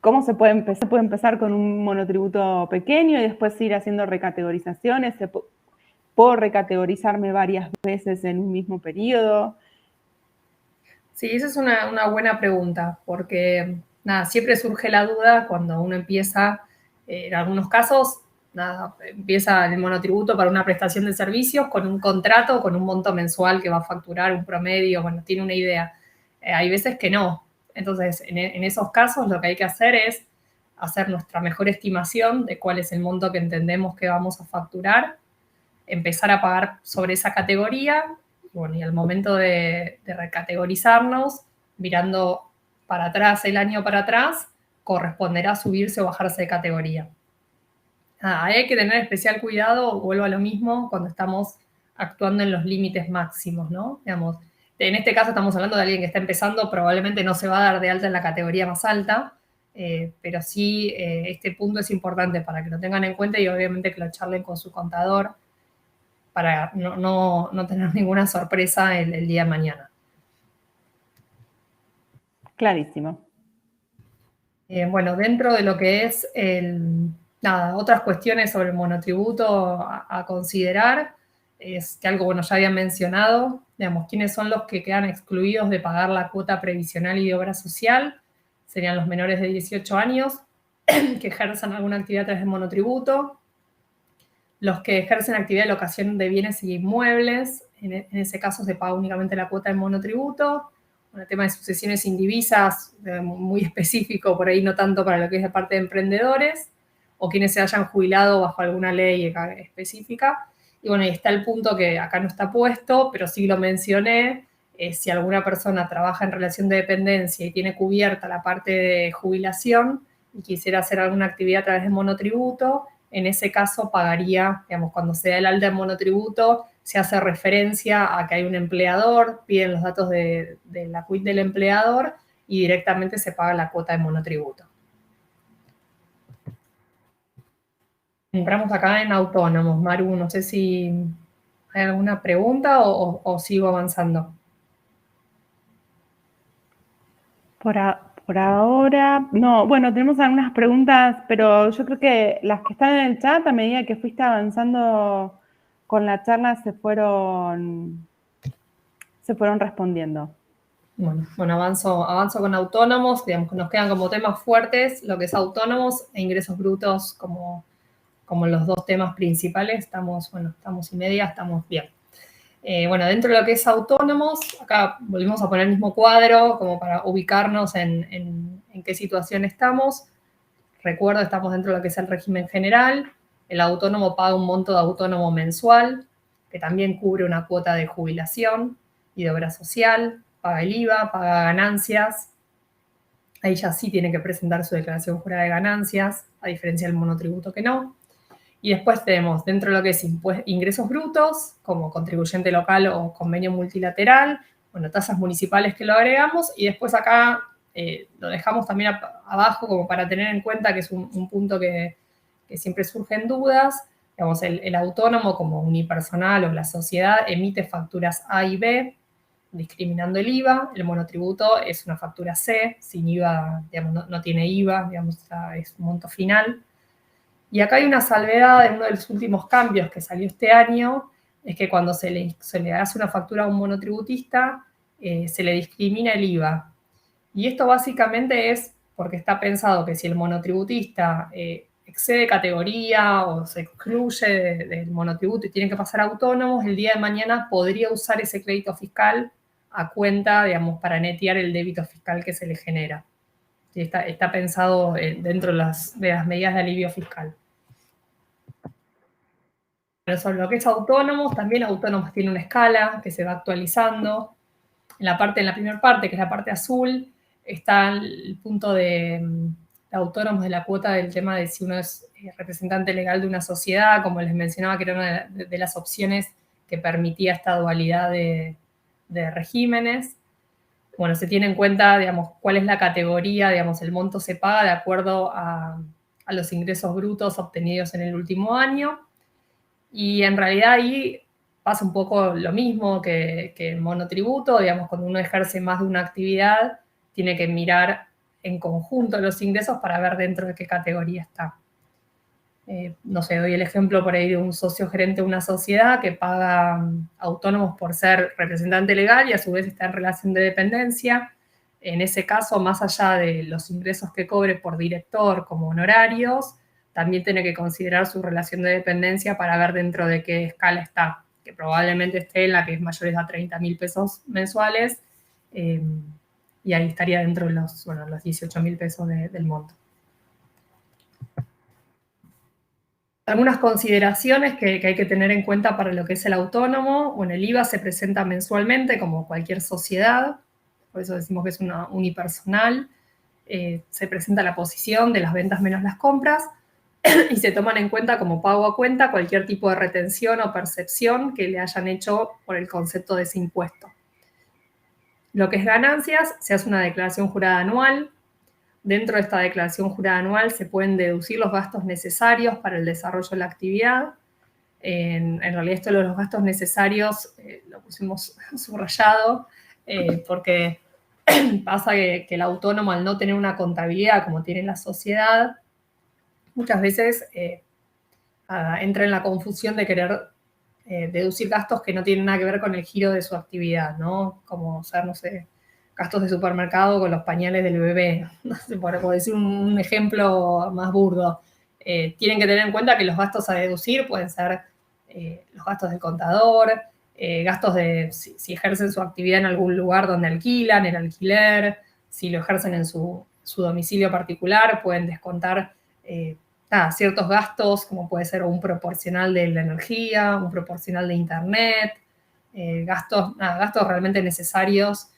¿Cómo se puede empezar? Se puede empezar con un monotributo pequeño y después ir haciendo recategorizaciones. ¿Puedo recategorizarme varias veces en un mismo periodo? Sí, esa es una buena pregunta, porque nada, siempre surge la duda cuando uno empieza, en algunos casos, nada, empieza el monotributo para una prestación de servicios con un contrato, con un monto mensual que va a facturar un promedio, bueno, tiene una idea. Hay veces que no. Entonces, en esos casos lo que hay que hacer es hacer nuestra mejor estimación de cuál es el monto que entendemos que vamos a facturar, empezar a pagar sobre esa categoría. Bueno, y al momento de recategorizarnos, mirando para atrás, el año para atrás, corresponderá subirse o bajarse de categoría. Hay que tener especial cuidado, vuelvo a lo mismo, cuando estamos actuando en los límites máximos, ¿no? Digamos, en este caso estamos hablando de alguien que está empezando, probablemente no se va a dar de alta en la categoría más alta, pero sí este punto es importante para que lo tengan en cuenta y obviamente que lo charlen con su contador para no tener ninguna sorpresa el día de mañana. Clarísimo. Bueno, dentro de lo que es otras cuestiones sobre el monotributo a considerar, es que algo, bueno, ya había mencionado, digamos, quiénes son los que quedan excluidos de pagar la cuota previsional y de obra social, serían los menores de 18 años que ejerzan alguna actividad a través del monotributo, los que ejercen actividad de locación de bienes y inmuebles, en ese caso se paga únicamente la cuota de monotributo. El tema de sucesiones indivisas, muy específico, por ahí no tanto para lo que es la parte de emprendedores, o quienes se hayan jubilado bajo alguna ley específica. Y bueno, y está el punto que acá no está puesto, pero sí lo mencioné, si alguna persona trabaja en relación de dependencia y tiene cubierta la parte de jubilación y quisiera hacer alguna actividad a través de monotributo, en ese caso pagaría, digamos, cuando se da el alta en monotributo, se hace referencia a que hay un empleador, piden los datos de la CUIT del empleador y directamente se paga la cuota de monotributo. Entramos acá en autónomos. Maru, no sé si hay alguna pregunta o sigo avanzando. Por ahora, no, bueno, tenemos algunas preguntas, pero yo creo que las que están en el chat, a medida que fuiste avanzando con la charla, se fueron respondiendo. Bueno, avanzo con autónomos, digamos, nos quedan como temas fuertes, lo que es autónomos e ingresos brutos como los dos temas principales, estamos y media, estamos bien. Bueno, dentro de lo que es autónomos, acá volvemos a poner el mismo cuadro como para ubicarnos en qué situación estamos. Recuerdo, estamos dentro de lo que es el régimen general. El autónomo paga un monto de autónomo mensual, que también cubre una cuota de jubilación y de obra social, paga el IVA, paga ganancias. Ahí ya sí tiene que presentar su declaración jurada de ganancias, a diferencia del monotributo que no. Y después tenemos dentro de lo que es ingresos brutos, como contribuyente local o convenio multilateral, bueno, tasas municipales que lo agregamos, y después acá lo dejamos también abajo como para tener en cuenta que es un punto que siempre surgen dudas. Digamos, el autónomo como unipersonal o la sociedad emite facturas A y B, discriminando el IVA. El monotributo es una factura C, sin IVA, digamos, no tiene IVA, digamos, es un monto final. Y acá hay una salvedad de uno de los últimos cambios que salió este año, es que cuando se le hace una factura a un monotributista, se le discrimina el IVA. Y esto básicamente es porque está pensado que si el monotributista excede categoría o se excluye del monotributo y tiene que pasar a autónomos, el día de mañana podría usar ese crédito fiscal a cuenta, digamos, para netear el débito fiscal que se le genera. Sí, está pensado dentro de las medidas de alivio fiscal. Pero sobre lo que es autónomos, también autónomos tiene una escala que se va actualizando. En la primera parte, que es la parte azul, está el punto de autónomos de la cuota del tema de si uno es representante legal de una sociedad, como les mencionaba, que era una de las opciones que permitía esta dualidad de regímenes. Bueno, se tiene en cuenta, digamos, cuál es la categoría, digamos, el monto se paga de acuerdo a los ingresos brutos obtenidos en el último año. Y en realidad ahí pasa un poco lo mismo que el monotributo, digamos, cuando uno ejerce más de una actividad, tiene que mirar en conjunto los ingresos para ver dentro de qué categoría está. No sé, doy el ejemplo por ahí de un socio gerente de una sociedad que paga autónomos por ser representante legal y a su vez está en relación de dependencia. En ese caso, más allá de los ingresos que cobre por director como honorarios, también tiene que considerar su relación de dependencia para ver dentro de qué escala está, que probablemente esté en la que es mayores a 30.000 pesos mensuales, y ahí estaría dentro de los 18.000 pesos del monto. Algunas consideraciones que hay que tener en cuenta para lo que es el autónomo. Bueno, el IVA se presenta mensualmente como cualquier sociedad, por eso decimos que es una unipersonal. Se presenta la posición de las ventas menos las compras y se toman en cuenta como pago a cuenta cualquier tipo de retención o percepción que le hayan hecho por el concepto de ese impuesto. Lo que es ganancias, se hace una declaración jurada anual. Dentro de esta declaración jurada anual se pueden deducir los gastos necesarios para el desarrollo de la actividad. En realidad esto de los gastos necesarios lo pusimos subrayado porque pasa que el autónomo, al no tener una contabilidad como tiene la sociedad, muchas veces entra en la confusión de querer deducir gastos que no tienen nada que ver con el giro de su actividad, ¿no? Como ser, no sé, gastos de supermercado con los pañales del bebé, no sé, por decir un ejemplo más burdo. Tienen que tener en cuenta que los gastos a deducir pueden ser los gastos del contador, gastos de si ejercen su actividad en algún lugar donde alquilan, el alquiler, si lo ejercen en su domicilio particular, pueden descontar ciertos gastos, como puede ser un proporcional de la energía, un proporcional de internet, gastos realmente necesarios,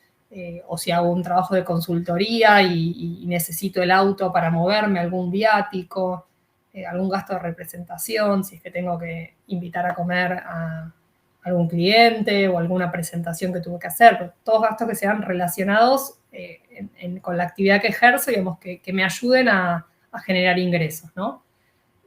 o si hago un trabajo de consultoría y necesito el auto para moverme, algún viático, algún gasto de representación, si es que tengo que invitar a comer a algún cliente o alguna presentación que tuve que hacer, pero todos gastos que sean relacionados con la actividad que ejerzo, digamos, que me ayuden a generar ingresos, ¿no?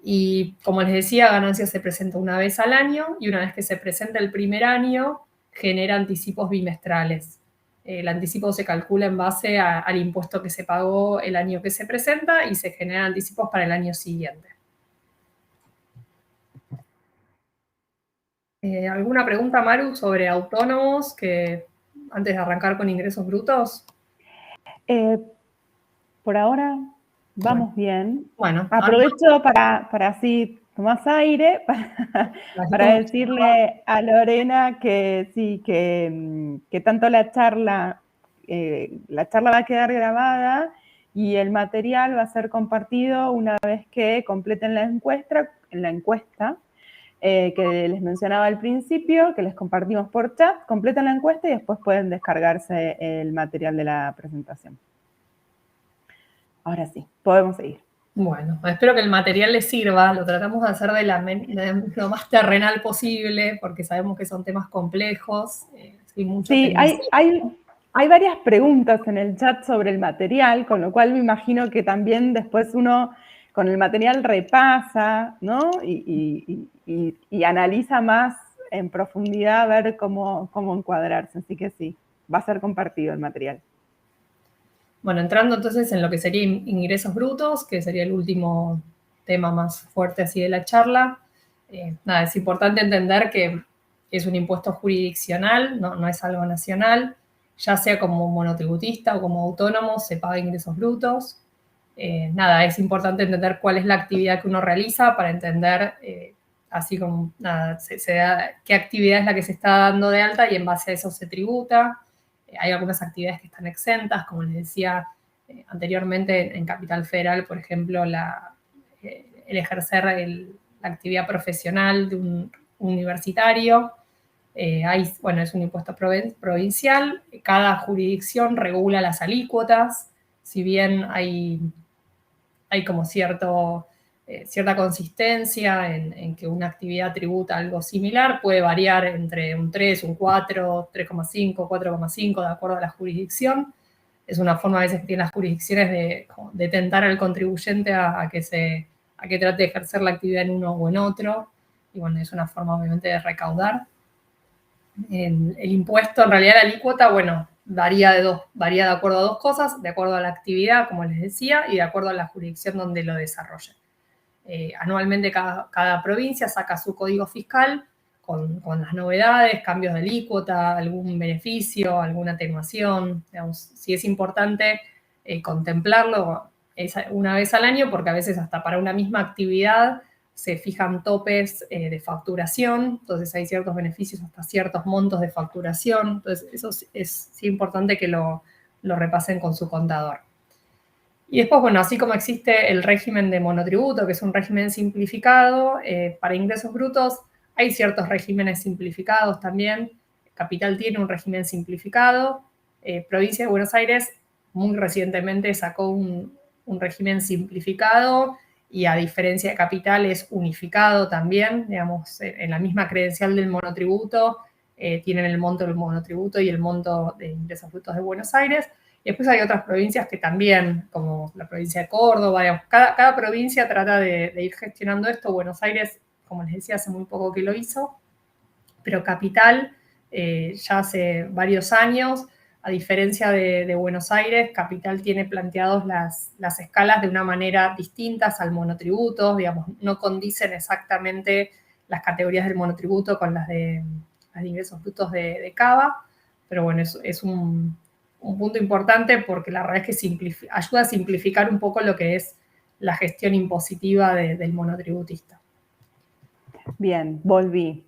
Y como les decía, ganancia se presenta una vez al año y una vez que se presenta el primer año, genera anticipos bimestrales. El anticipo se calcula en base al impuesto que se pagó el año que se presenta y se generan anticipos para el año siguiente. ¿Alguna pregunta, Maru, sobre autónomos antes de arrancar con ingresos brutos? Por ahora vamos bien. Bueno, aprovecho para así tomás aire para decirle a Lorena que sí, que tanto la charla va a quedar grabada y el material va a ser compartido una vez que completen la encuesta que les mencionaba al principio, que les compartimos por chat, completen la encuesta y después pueden descargarse el material de la presentación. Ahora sí, podemos seguir. Bueno, espero que el material les sirva. Lo tratamos de hacer de lo más terrenal posible, porque sabemos que son temas complejos. Sí, hay varias preguntas en el chat sobre el material, con lo cual me imagino que también después uno con el material repasa, ¿no? Y analiza más en profundidad a ver cómo encuadrarse. Así que sí, va a ser compartido el material. Bueno, entrando entonces en lo que sería ingresos brutos, que sería el último tema más fuerte así de la charla. Es importante entender que es un impuesto jurisdiccional, no es algo nacional. Ya sea como monotributista o como autónomo, se paga ingresos brutos. Es importante entender cuál es la actividad que uno realiza para entender, así como, qué actividad es la que se está dando de alta y en base a eso se tributa. Hay algunas actividades que están exentas, como les decía anteriormente, en Capital Federal, por ejemplo, el ejercer la actividad profesional de un universitario. Bueno, es un impuesto provincial, cada jurisdicción regula las alícuotas, si bien hay como cierta consistencia en que una actividad tributa algo similar, puede variar entre un 3, un 4, 3,5, 4,5, de acuerdo a la jurisdicción. Es una forma a veces que tienen las jurisdicciones de tentar al contribuyente a que trate de ejercer la actividad en uno o en otro. Y bueno, es una forma obviamente de recaudar. El impuesto, en realidad la alícuota, bueno, varía de acuerdo a dos cosas, de acuerdo a la actividad, como les decía, y de acuerdo a la jurisdicción donde lo desarrolle. Anualmente cada provincia saca su código fiscal con las novedades, cambios de alícuota, algún beneficio, alguna atenuación. Digamos, sí es importante contemplarlo una vez al año, porque a veces hasta para una misma actividad se fijan topes de facturación, entonces hay ciertos beneficios hasta ciertos montos de facturación, entonces eso es importante que lo repasen con su contador. Y después, bueno, así como existe el régimen de monotributo, que es un régimen simplificado, para ingresos brutos hay ciertos regímenes simplificados también. Capital tiene un régimen simplificado. Provincia de Buenos Aires muy recientemente sacó un régimen simplificado y a diferencia de Capital es unificado también, digamos, en la misma credencial del monotributo, tienen el monto del monotributo y el monto de ingresos brutos de Buenos Aires. Y después hay otras provincias que también, como la provincia de Córdoba, digamos, cada provincia trata de ir gestionando esto. Buenos Aires, como les decía, hace muy poco que lo hizo, pero Capital ya hace varios años, a diferencia de Buenos Aires, Capital tiene planteados las escalas de una manera distintas al monotributo, digamos, no condicen exactamente las categorías del monotributo con las de ingresos brutos de Cava, pero bueno, es un punto importante porque la verdad es que ayuda a simplificar un poco lo que es la gestión impositiva del monotributista. Bien, volví.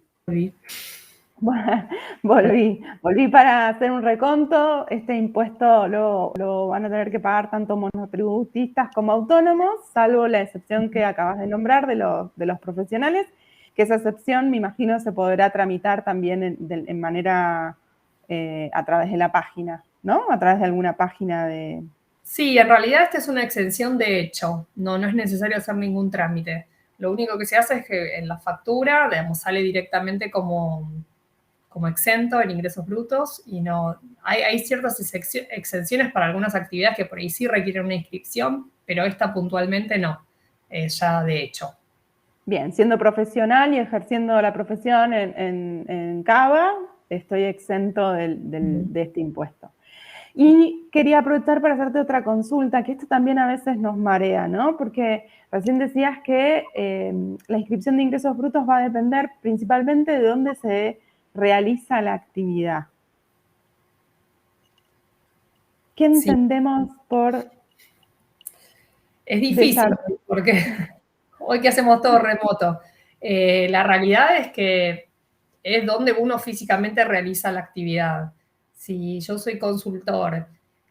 Volví para hacer un reconto. Este impuesto lo van a tener que pagar tanto monotributistas como autónomos, salvo la excepción que acabas de nombrar de los profesionales, que esa excepción, me imagino, se podrá tramitar también en manera a través de la página, ¿no? A través de alguna página de... Sí, en realidad esta es una exención de hecho, no es necesario hacer ningún trámite. Lo único que se hace es que en la factura, digamos, sale directamente como exento en ingresos brutos y no hay ciertas exenciones para algunas actividades que por ahí sí requieren una inscripción, pero esta puntualmente no, ya de hecho. Bien, siendo profesional y ejerciendo la profesión en Cava, estoy exento de este impuesto. Y quería aprovechar para hacerte otra consulta, que esto también a veces nos marea, ¿no? Porque recién decías que la inscripción de ingresos brutos va a depender principalmente de dónde se realiza la actividad. ¿Qué entendemos por...? Es difícil, porque hoy que hacemos todo remoto. La realidad es que es donde uno físicamente realiza la actividad. Si yo soy consultor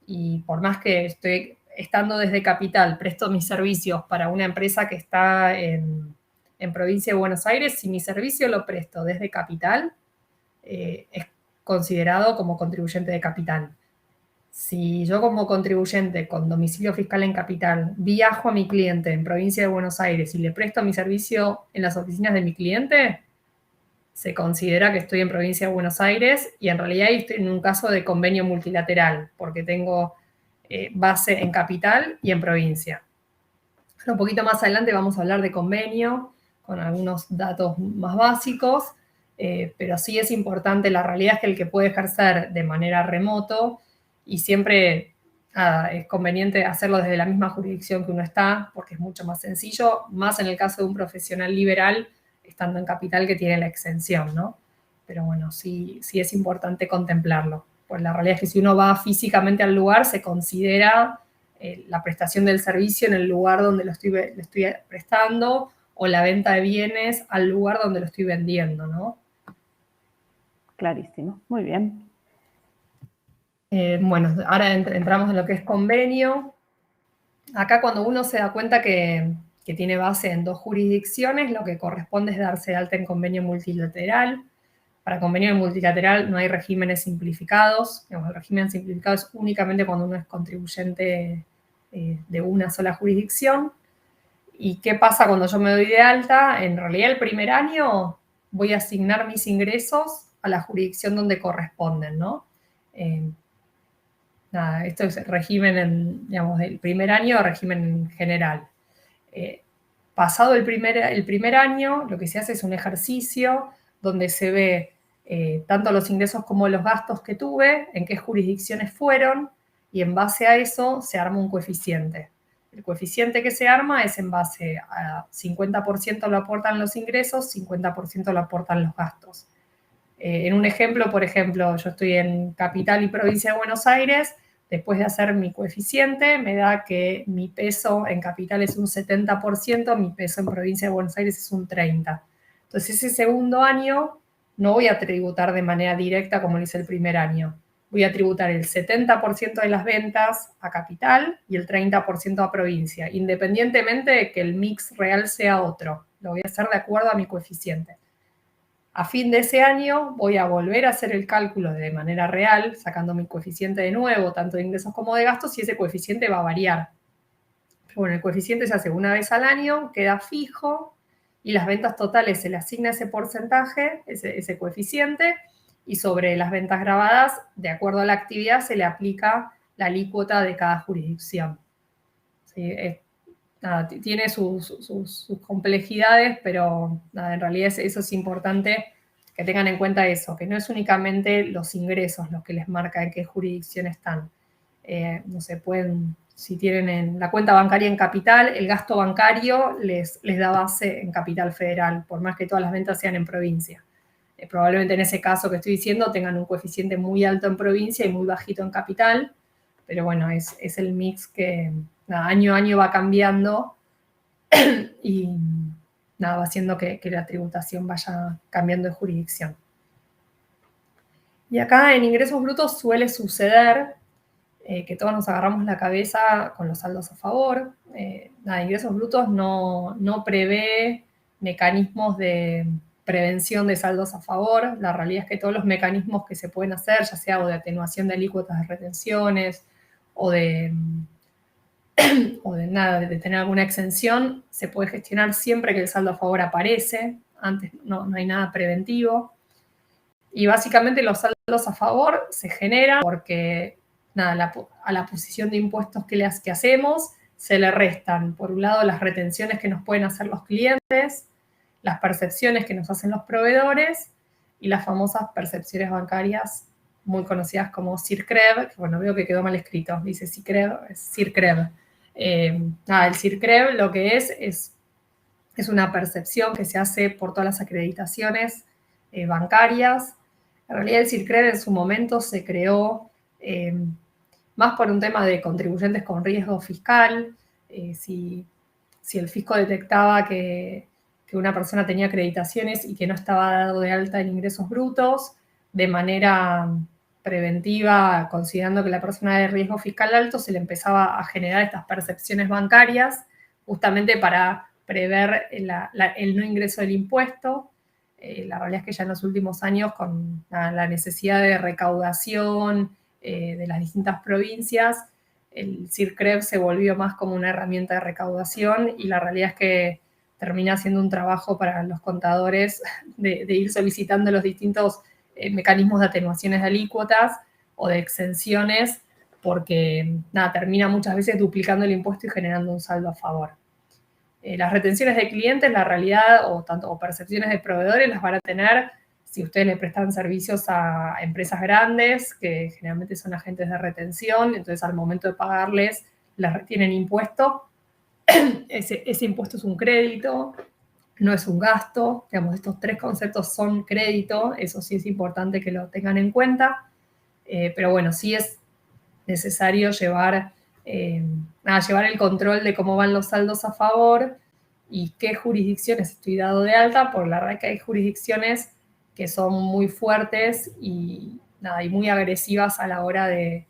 y por más que estoy estando desde Capital, presto mis servicios para una empresa que está en provincia de Buenos Aires, si mi servicio lo presto desde Capital, es considerado como contribuyente de Capital. Si yo como contribuyente con domicilio fiscal en Capital viajo a mi cliente en provincia de Buenos Aires y le presto mi servicio en las oficinas de mi cliente, se considera que estoy en provincia de Buenos Aires y en realidad estoy en un caso de convenio multilateral porque tengo base en Capital y en provincia. Un poquito más adelante vamos a hablar de convenio con algunos datos más básicos, pero sí es importante, la realidad es que el que puede ejercer de manera remoto y siempre es conveniente hacerlo desde la misma jurisdicción que uno está, porque es mucho más sencillo, más en el caso de un profesional liberal, estando en Capital que tiene la exención, ¿no? Pero bueno, sí es importante contemplarlo, pues la realidad es que si uno va físicamente al lugar, se considera la prestación del servicio en el lugar donde lo estoy prestando o la venta de bienes al lugar donde lo estoy vendiendo, ¿no? Clarísimo, muy bien. Bueno, ahora entramos en lo que es convenio. Acá cuando uno se da cuenta que tiene base en 2 jurisdicciones, lo que corresponde es darse de alta en convenio multilateral. Para convenio multilateral no hay regímenes simplificados. Digamos, el régimen simplificado es únicamente cuando uno es contribuyente de una sola jurisdicción. ¿Y qué pasa cuando yo me doy de alta? En realidad el primer año voy a asignar mis ingresos a la jurisdicción donde corresponden, ¿no? Nada, esto es régimen, digamos, del primer año, régimen general. Pasado el primer año, lo que se hace es un ejercicio donde se ve tanto los ingresos como los gastos que tuve, en qué jurisdicciones fueron, y en base a eso se arma un coeficiente. El coeficiente que se arma es en base a 50% lo aportan los ingresos, 50% lo aportan los gastos. En un ejemplo, por ejemplo, yo estoy en Capital y Provincia de Buenos Aires, después de hacer mi coeficiente, me da que mi peso en Capital es un 70%, mi peso en Provincia de Buenos Aires es un 30%. Entonces, ese segundo año no voy a tributar de manera directa como lo hice el primer año. Voy a tributar el 70% de las ventas a Capital y el 30% a Provincia, independientemente de que el mix real sea otro. Lo voy a hacer de acuerdo a mi coeficiente. A fin de ese año voy a volver a hacer el cálculo de manera real, sacando mi coeficiente de nuevo, tanto de ingresos como de gastos, y ese coeficiente va a variar. Pero bueno, el coeficiente se hace una vez al año, queda fijo, y las ventas totales se le asigna ese porcentaje, ese coeficiente, y sobre las ventas grabadas, de acuerdo a la actividad, se le aplica la alícuota de cada jurisdicción. ¿Sí? Nada, tiene sus complejidades, pero nada, en realidad eso es importante que tengan en cuenta eso, que no es únicamente los ingresos los que les marca en qué jurisdicción están. No sé, si tienen la cuenta bancaria en Capital, el gasto bancario les da base en Capital Federal, por más que todas las ventas sean en provincia. Probablemente en ese caso que estoy diciendo tengan un coeficiente muy alto en provincia y muy bajito en Capital, pero bueno, es el mix que nada, año a año va cambiando y nada, va haciendo que la tributación vaya cambiando de jurisdicción. Y acá en ingresos brutos suele suceder que todos nos agarramos la cabeza con los saldos a favor. Nada, ingresos brutos no prevé mecanismos de prevención de saldos a favor. La realidad es que todos los mecanismos que se pueden hacer, ya sea o de atenuación de alícuotas de retenciones o de nada, de tener alguna exención, se puede gestionar siempre que el saldo a favor aparece. Antes no hay nada preventivo. Y básicamente los saldos a favor se generan porque nada, a la posición de impuestos que hacemos se le restan, por un lado, las retenciones que nos pueden hacer los clientes, las percepciones que nos hacen los proveedores y las famosas percepciones bancarias muy conocidas como CIRCREV, que bueno, veo que quedó mal escrito, dice CIRCREV, es CIRCREV. Nada, el CIRCREV lo que es una percepción que se hace por todas las acreditaciones bancarias. En realidad el CIRCREV en su momento se creó más por un tema de contribuyentes con riesgo fiscal. Si el fisco detectaba que una persona tenía acreditaciones y que no estaba dado de alta en ingresos brutos, de manera preventiva, considerando que la persona era de riesgo fiscal alto, se le empezaba a generar estas percepciones bancarias justamente para prever el no ingreso del impuesto. La realidad es que ya en los últimos años, con la necesidad de recaudación de las distintas provincias, el CIRCREV se volvió más como una herramienta de recaudación y la realidad es que termina siendo un trabajo para los contadores de ir solicitando los distintos mecanismos de atenuaciones de alícuotas o de exenciones porque nada, termina muchas veces duplicando el impuesto y generando un saldo a favor. Las retenciones de clientes, la realidad, o percepciones de proveedores, las van a tener si ustedes le prestan servicios a empresas grandes, que generalmente son agentes de retención, entonces al momento de pagarles, les retienen impuesto. Ese impuesto es un crédito, no es un gasto. Digamos, estos 3 conceptos son crédito, eso sí es importante que lo tengan en cuenta. Pero bueno, sí es necesario llevar el control de cómo van los saldos a favor y qué jurisdicciones estoy dado de alta, porque la verdad que hay jurisdicciones que son muy fuertes y y muy agresivas a la hora de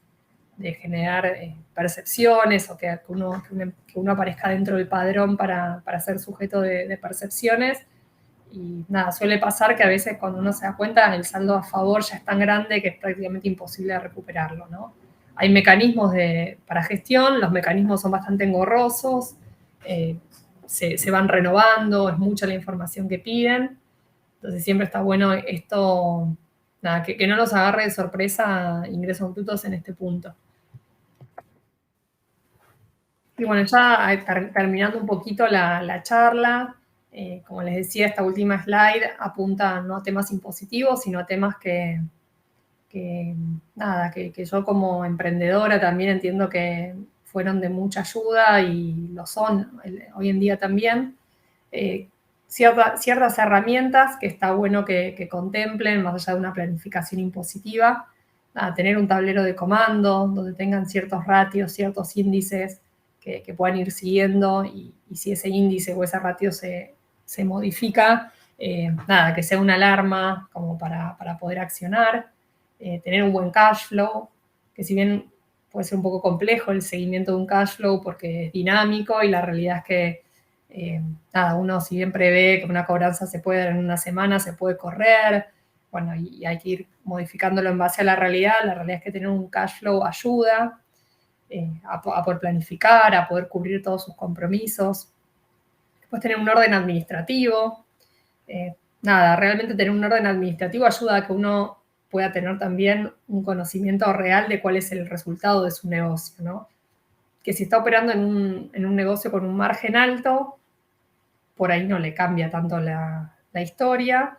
generar percepciones o que uno aparezca dentro del padrón para ser sujeto de percepciones. Y suele pasar que a veces cuando uno se da cuenta el saldo a favor ya es tan grande que es prácticamente imposible de recuperarlo, ¿no? Hay mecanismos para gestión, los mecanismos son bastante engorrosos, se van renovando, es mucha la información que piden, entonces siempre está bueno esto, que no nos agarre de sorpresa ingresos brutos en este punto. Y bueno, ya terminando un poquito la charla, como les decía, esta última slide apunta no a temas impositivos, sino a temas que yo como emprendedora también entiendo que fueron de mucha ayuda y lo son hoy en día también. Ciertas herramientas que está bueno que contemplen, más allá de una planificación impositiva, tener un tablero de comando donde tengan ciertos ratios, ciertos índices que puedan ir siguiendo y si ese índice o ese ratio se modifica, que sea una alarma como para poder accionar. Tener un buen cash flow, que si bien puede ser un poco complejo el seguimiento de un cash flow porque es dinámico y la realidad es que uno si bien prevé que una cobranza se puede dar en una semana, se puede correr, bueno, y hay que ir modificándolo en base a la realidad es que tener un cash flow ayuda a poder planificar, a poder cubrir todos sus compromisos. Después tener un orden administrativo. Realmente tener un orden administrativo ayuda a que uno pueda tener también un conocimiento real de cuál es el resultado de su negocio, ¿no? Que si está operando en un negocio con un margen alto, por ahí no le cambia tanto la historia,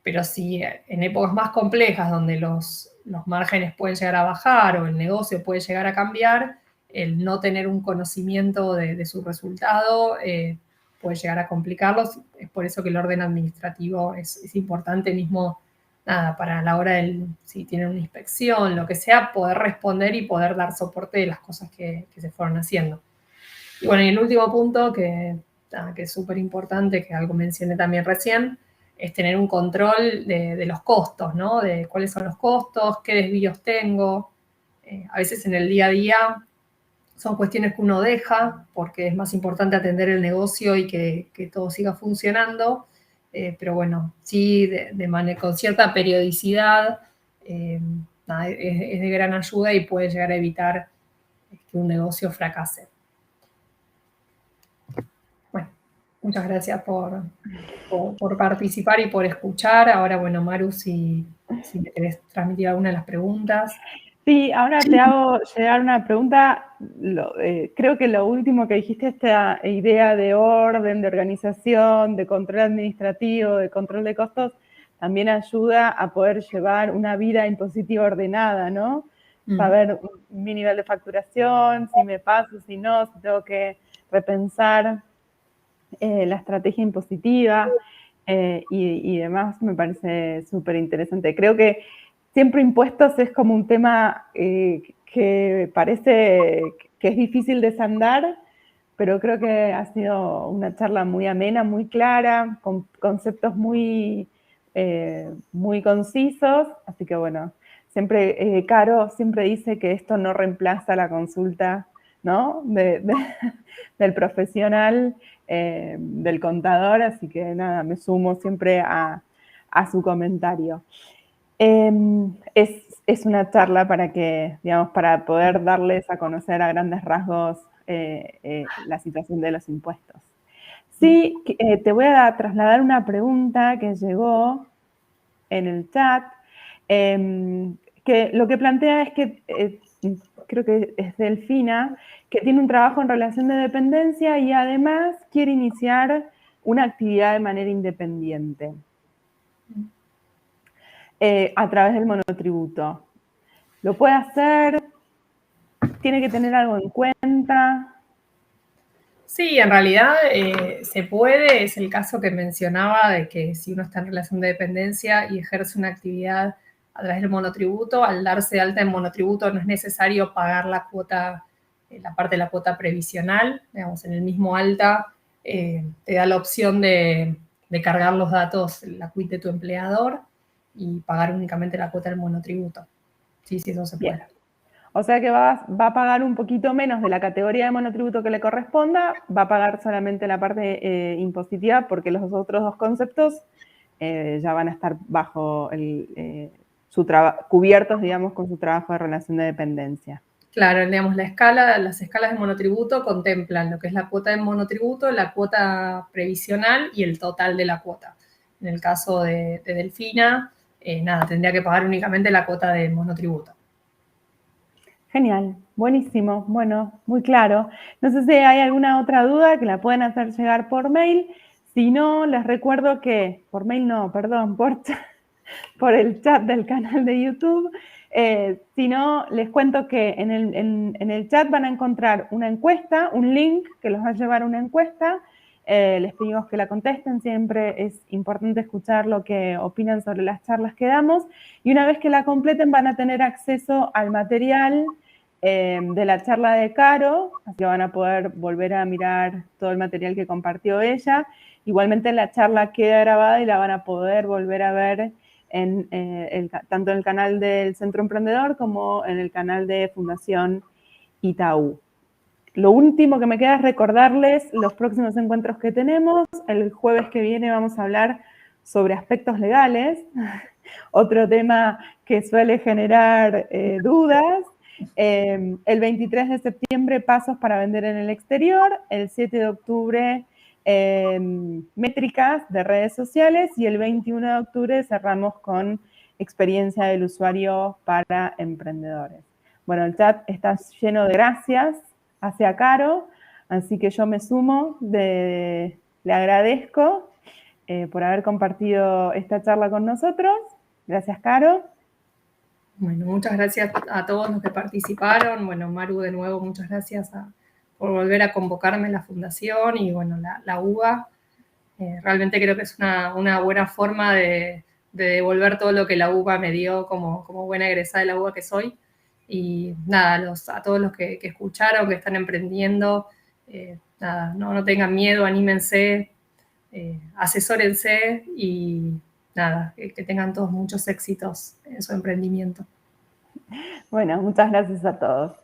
pero si en épocas más complejas donde los márgenes pueden llegar a bajar o el negocio puede llegar a cambiar, el no tener un conocimiento de su resultado puede llegar a complicarlos. Es por eso que el orden administrativo es importante mismo, para la hora si tienen una inspección, lo que sea, poder responder y poder dar soporte de las cosas que se fueron haciendo. Y bueno, y el último punto que es súper importante, que algo mencioné también recién, es tener un control de los costos, ¿no? De cuáles son los costos, qué desvíos tengo. A veces en el día a día son cuestiones que uno deja porque es más importante atender el negocio y que todo siga funcionando. Pero bueno, sí, con cierta periodicidad es de gran ayuda y puede llegar a evitar que un negocio fracase. Bueno, muchas gracias por participar y por escuchar. Ahora, bueno, Maru, si me querés transmitir alguna de las preguntas. Sí, ahora te hago llegar una pregunta. Creo que lo último que dijiste, esta idea de orden, de organización, de control administrativo, de control de costos, también ayuda a poder llevar una vida impositiva ordenada, ¿no? Saber mi nivel de facturación, si me paso, si no, si tengo que repensar la estrategia impositiva y demás, me parece súper interesante. Creo que siempre impuestos es como un tema que parece que es difícil desandar, pero creo que ha sido una charla muy amena, muy clara, con conceptos muy concisos, así que bueno, siempre Caro siempre dice que esto no reemplaza la consulta, ¿no? del profesional, del contador, así que nada, me sumo siempre a su comentario. Es una charla para para poder darles a conocer a grandes rasgos la situación de los impuestos. Sí, te voy a trasladar una pregunta que llegó en el chat, que lo que plantea es que, creo que es Delfina, que tiene un trabajo en relación de dependencia y además quiere iniciar una actividad de manera independiente a través del monotributo. ¿Lo puede hacer? ¿Tiene que tener algo en cuenta? Sí, en realidad se puede. Es el caso que mencionaba de que si uno está en relación de dependencia y ejerce una actividad a través del monotributo, al darse de alta en monotributo no es necesario pagar la cuota, la parte de la cuota previsional. Digamos, en el mismo alta te da la opción de cargar los datos, la quit de tu empleador, y pagar únicamente la cuota del monotributo. Sí, sí, eso se puede. Bien. O sea que va a pagar un poquito menos de la categoría de monotributo que le corresponda, va a pagar solamente la parte impositiva porque los otros dos conceptos ya van a estar bajo cubiertos, digamos, con su trabajo de relación de dependencia. Claro, digamos, las escalas de monotributo contemplan lo que es la cuota de monotributo, la cuota previsional y el total de la cuota. En el caso de Delfina, nada, tendría que pagar únicamente la cuota de monotributo. Genial, buenísimo, bueno, muy claro. No sé si hay alguna otra duda que la pueden hacer llegar por mail. Si no, les recuerdo que, por mail no, perdón, por el chat del canal de YouTube. Si no, les cuento que en el chat van a encontrar una encuesta, un link que los va a llevar a una encuesta. Les pedimos que la contesten, siempre es importante escuchar lo que opinan sobre las charlas que damos. Y una vez que la completen van a tener acceso al material de la charla de Caro, así que van a poder volver a mirar todo el material que compartió ella. Igualmente la charla queda grabada y la van a poder volver a ver tanto en el canal del Centro Emprendedor como en el canal de Fundación Itaú. Lo último que me queda es recordarles los próximos encuentros que tenemos. El jueves que viene vamos a hablar sobre aspectos legales, otro tema que suele generar dudas. El 23 de septiembre, pasos para vender en el exterior. El 7 de octubre, métricas de redes sociales. Y el 21 de octubre cerramos con experiencia del usuario para emprendedores. Bueno, el chat está lleno de gracias hacia Caro, así que yo me sumo, le agradezco por haber compartido esta charla con nosotros. Gracias, Caro. Bueno, muchas gracias a todos los que participaron. Bueno, Maru, de nuevo, muchas gracias por volver a convocarme en la fundación y, bueno, la UBA. Realmente creo que es una buena forma de devolver todo lo que la UBA me dio como buena egresada de la UBA que soy. Y nada, a todos los que escucharon, que están emprendiendo, nada, no tengan miedo, anímense, asesórense y nada, que tengan todos muchos éxitos en su emprendimiento. Bueno, muchas gracias a todos.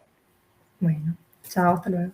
Bueno, chao, hasta luego.